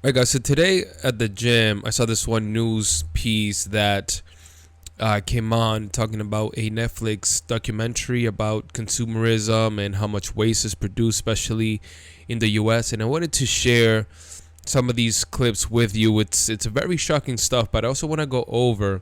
All right, guys. So today at the gym, I saw this one news piece that came on talking about a Netflix documentary about consumerism and how much waste is produced, especially in the U.S. And I wanted to share some of these clips with you. It's very shocking stuff, but I also want to go over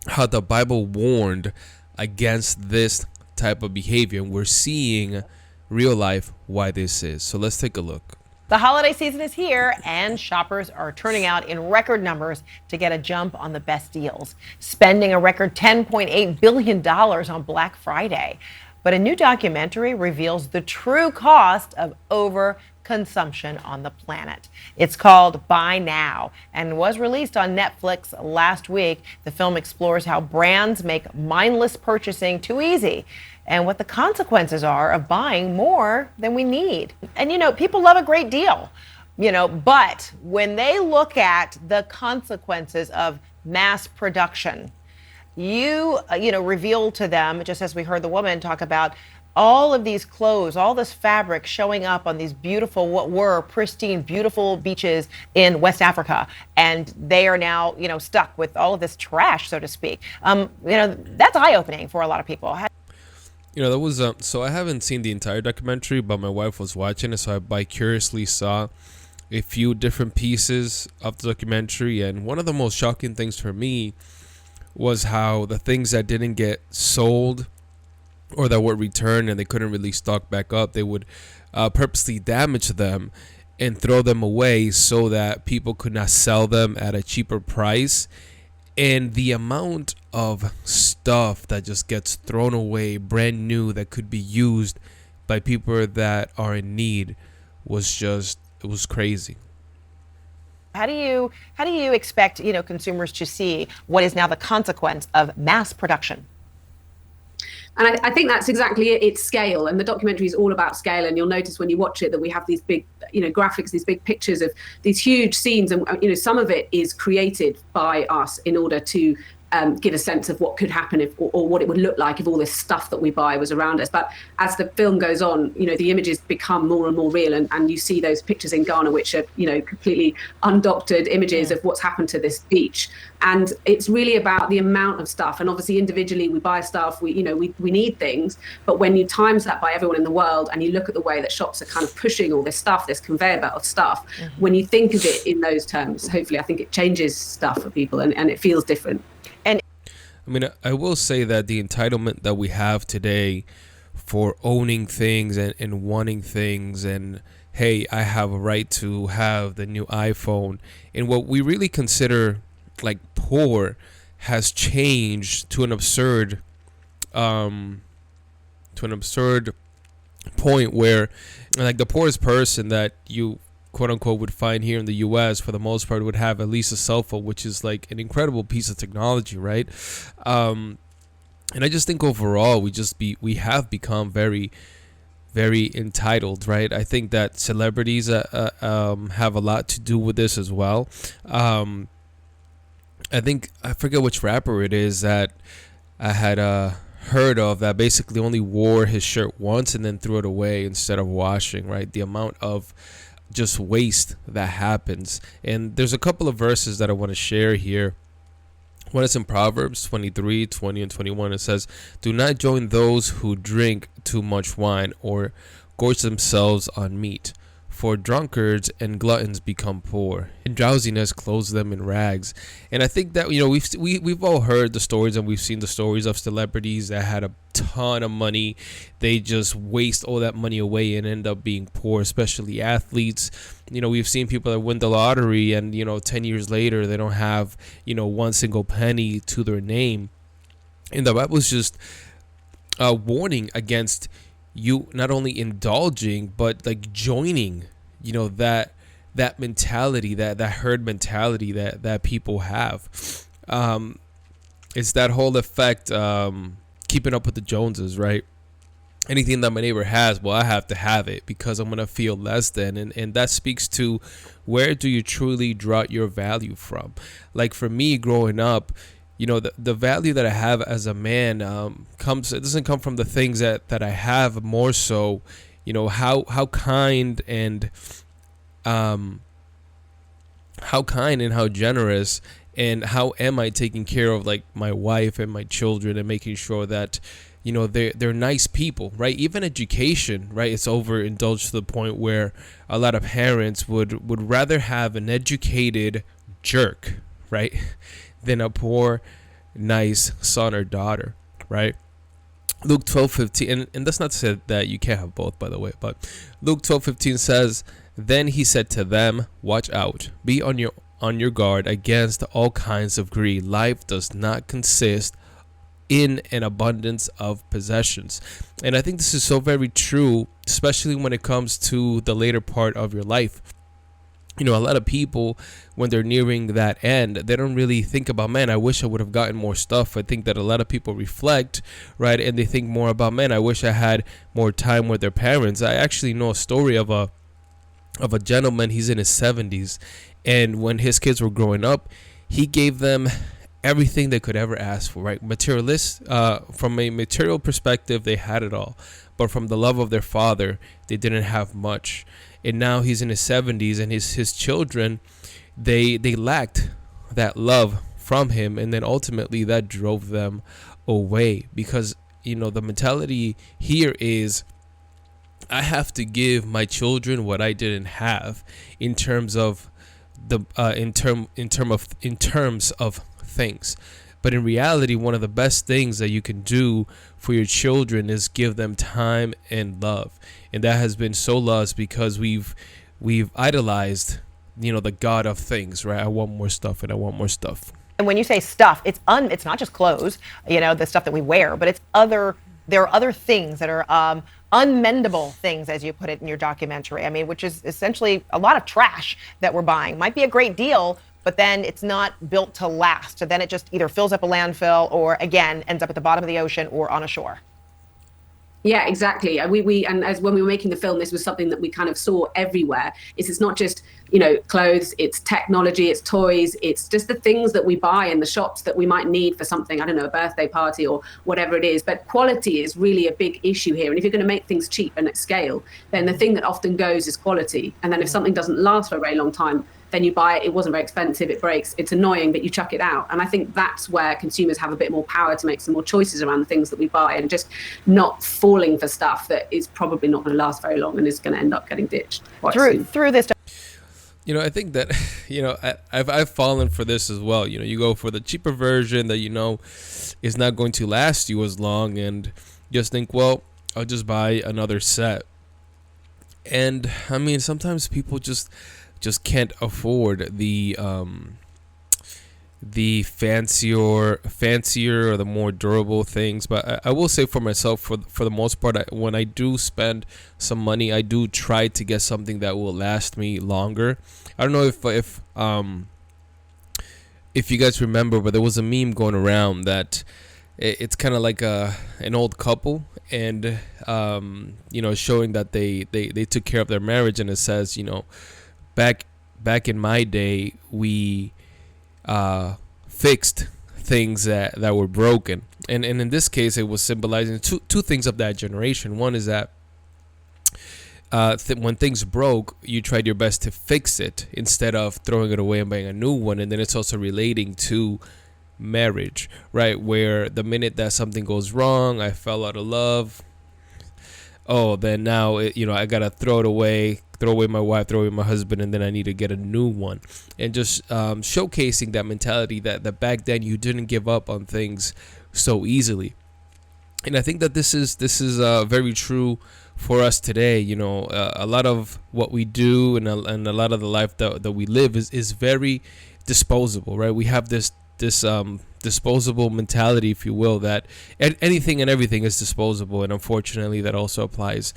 how the Bible warned against this type of behavior. And we're seeing real life why this is. So let's take a look. The holiday season is here, and shoppers are turning out in record numbers to get a jump on the best deals, spending a record $10.8 billion on Black Friday. But a new documentary reveals the true cost of overconsumption on the planet. It's called Buy Now and was released on Netflix last week. The film explores how brands make mindless purchasing too easy and what the consequences are of buying more than we need. And people love a great deal, but when they look at the consequences of mass production, reveal to them, just as we heard the woman talk about, all of these clothes, all this fabric showing up on these beautiful, what were pristine, beautiful beaches in West Africa. And they are now, stuck with all of this trash, so to speak. That's eye-opening for a lot of people. That was so I haven't seen the entire documentary, but my wife was watching it, so I vicariously saw a few different pieces of the documentary. And one of the most shocking things for me was how the things that didn't get sold or that were returned and they couldn't really stock back up, they would purposely damage them and throw them away so that people could not sell them at a cheaper price. And the amount of stuff that just gets thrown away brand new that could be used by people that are in need it was crazy. How do you expect, consumers to see what is now the consequence of mass production? And I think that's exactly it. It's scale, and the documentary is all about scale. And you'll notice when you watch it that we have these big, graphics, these big pictures of these huge scenes, and some of it is created by us in order to give a sense of what could happen if, or what it would look like if all this stuff that we buy was around us. But as the film goes on, the images become more and more real, and you see those pictures in Ghana, which are, completely undoctored images of what's happened to this beach. And it's really about the amount of stuff. And obviously individually we buy stuff, we need things, but when you times that by everyone in the world and you look at the way that shops are kind of pushing all this stuff, this conveyor belt of stuff, when you think of it in those terms, hopefully I think it changes stuff for people and it feels different. I mean, I will say that the entitlement that we have today for owning things and wanting things, and hey, I have a right to have the new iPhone, and what we really consider like poor has changed to an absurd point where like the poorest person that you quote unquote would find here in the US for the most part would have at least a cell phone, which is like an incredible piece of technology, right? And I just think overall we have become very, very entitled, right? I think that celebrities have a lot to do with this as well. I think I forget which rapper it is that I had heard of that basically only wore his shirt once and then threw it away instead of washing, right? The amount of just waste that happens. And there's a couple of verses that I want to share here. One is in Proverbs 23, 20 and 21. It says, "Do not join those who drink too much wine or gorge themselves on meat, for drunkards and gluttons become poor, and drowsiness clothes them in rags." And I think that we've all heard the stories, and we've seen the stories of celebrities that had a ton of money. They just waste all that money away and end up being poor, especially athletes. We've seen people that win the lottery and 10 years later they don't have one single penny to their name. And the Bible's just warning against you not only indulging but like joining that mentality, that herd mentality that people have. It's that whole effect, keeping up with the Joneses, right? Anything that my neighbor has, well, I have to have it because I'm gonna feel less than. And that speaks to, where do you truly draw your value from? Like for me growing up, the value that I have as a man it doesn't come from the things that I have, more so how kind and how kind and how generous, and how am I taking care of like my wife and my children, and making sure that, you know, they're nice people, right? Even education, right? It's overindulged to the point where a lot of parents would rather have an educated jerk, right, than a poor, nice son or daughter, right? Luke 12:15, and that's not to say that you can't have both, by the way, but Luke 12:15 says, "Then he said to them, watch out, be on your guard against all kinds of greed. Life does not consist in an abundance of possessions." And I think this is so very true, especially when it comes to the later part of your life. You know, a lot of people, when they're nearing that end, they don't really think about, man, I wish I would have gotten more stuff. I think that a lot of people reflect, right, and they think more about, man, I wish I had more time with their parents. I actually know a story of a gentleman. He's in his 70s, and when his kids were growing up, he gave them everything they could ever ask for, right? From a material perspective, they had it all, but from the love of their father, they didn't have much. And now he's in his 70s, and his children, they lacked that love from him, and then ultimately that drove them away, because, you know, the mentality here is, I have to give my children what I didn't have in terms of in terms of things. But in reality, one of the best things that you can do for your children is give them time and love. And that has been so lost because we've idolized, you know, the God of things, right? I want more stuff and I want more stuff. And when you say stuff, it's not just clothes, you know, the stuff that we wear, but it's there are other things that are unmendable things, as you put it in your documentary. I mean, which is essentially a lot of trash that we're buying. Might be a great deal, but then it's not built to last. So then it just either fills up a landfill or, again, ends up at the bottom of the ocean or on a shore. Yeah, exactly. And as when we were making the film, this was something that we kind of saw everywhere. It's not just, you know, clothes, it's technology, it's toys, it's just the things that we buy in the shops that we might need for something, I don't know, a birthday party or whatever it is. But quality is really a big issue here. And if you're going to make things cheap and at scale, then the thing that often goes is quality. And then if something doesn't last for a very long time, then you buy it, it wasn't very expensive, it breaks, it's annoying, but you chuck it out. And I think that's where consumers have a bit more power to make some more choices around the things that we buy, and just not falling for stuff that is probably not going to last very long and is going to end up getting ditched through this. You know, I think that, you know, I've fallen for this as well. You know, you go for the cheaper version that, you know, is not going to last you as long, and just think, well, I'll just buy another set. And I mean, sometimes people just can't afford the fancier or the more durable things. But I will say for myself, for the most part, when I do spend some money, I do try to get something that will last me longer. I don't know if you guys remember, but there was a meme going around that it's kind of like an old couple, and you know, showing that they took care of their marriage, and it says, you know, back in my day, we fixed things that were broken, and in this case, it was symbolizing two things of that generation. One is that when things broke, you tried your best to fix it instead of throwing it away and buying a new one. And then it's also relating to marriage, right? Where the minute that something goes wrong, I fell out of love. Oh, then now, you know, I got to throw away my wife, throw away my husband, and then I need to get a new one. And just showcasing that mentality that back then you didn't give up on things so easily. And I think that this is very true for us today. You know, a lot of what we do and a lot of the life that we live is very disposable, right? We have this disposable mentality, if you will, that anything and everything is disposable, and unfortunately that also applies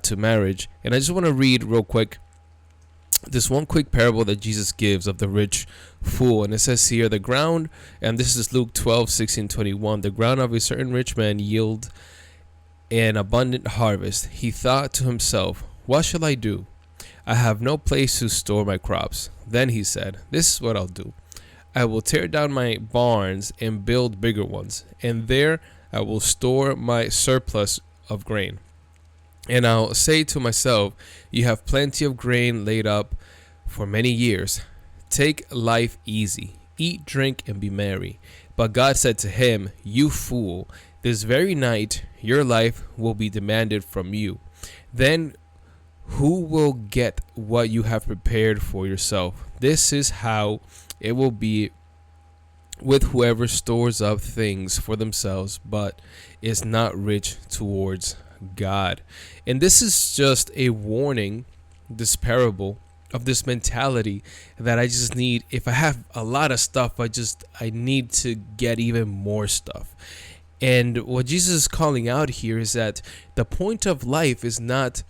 to marriage. And I just want to read real quick this one quick parable that Jesus gives of the rich fool. And it says here, the ground, and this is Luke 12:16-21, the ground of a certain rich man yield an abundant harvest. He thought to himself, what shall I do? I have no place to store my crops. Then he said, this is what I'll do. I will tear down my barns and build bigger ones, and there I will store my surplus of grain. And I'll say to myself, you have plenty of grain laid up for many years. Take life easy. Eat, drink, and be merry. But God said to him, You fool, this very night your life will be demanded from you. Then who will get what you have prepared for yourself? This is how it will be with whoever stores up things for themselves, but is not rich towards God. And this is just a warning, this parable, of this mentality that I just need. If I have a lot of stuff, I need to get even more stuff. And what Jesus is calling out here is that the point of life is not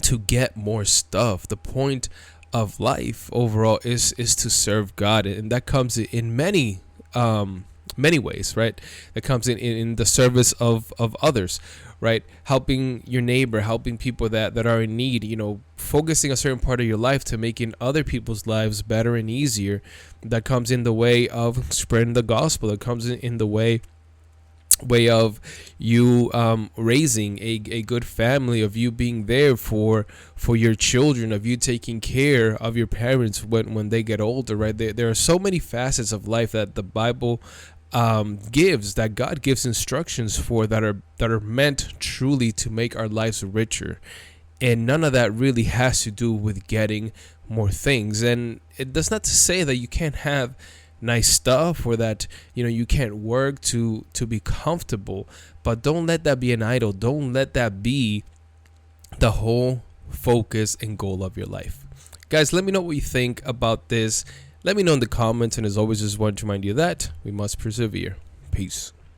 to get more stuff. The point of life overall is to serve God, and that comes in many ways, right? That comes in the service of others, right? Helping your neighbor, helping people that are in need, focusing a certain part of your life to making other people's lives better and easier. That comes in the way of spreading the gospel. That comes in the way of you raising a good family, of you being there for your children, of you taking care of your parents when they get older, right? There are so many facets of life that the Bible gives, that God gives instructions for, that are meant truly to make our lives richer. And none of that really has to do with getting more things. And it does not to say that you can't have nice stuff, or that you can't work to be comfortable, but don't let that be an idol. Don't let that be the whole focus and goal of your life. Guys, let me know what you think about this. Let me know in the comments, and as always, just want to remind you that we must persevere. Peace.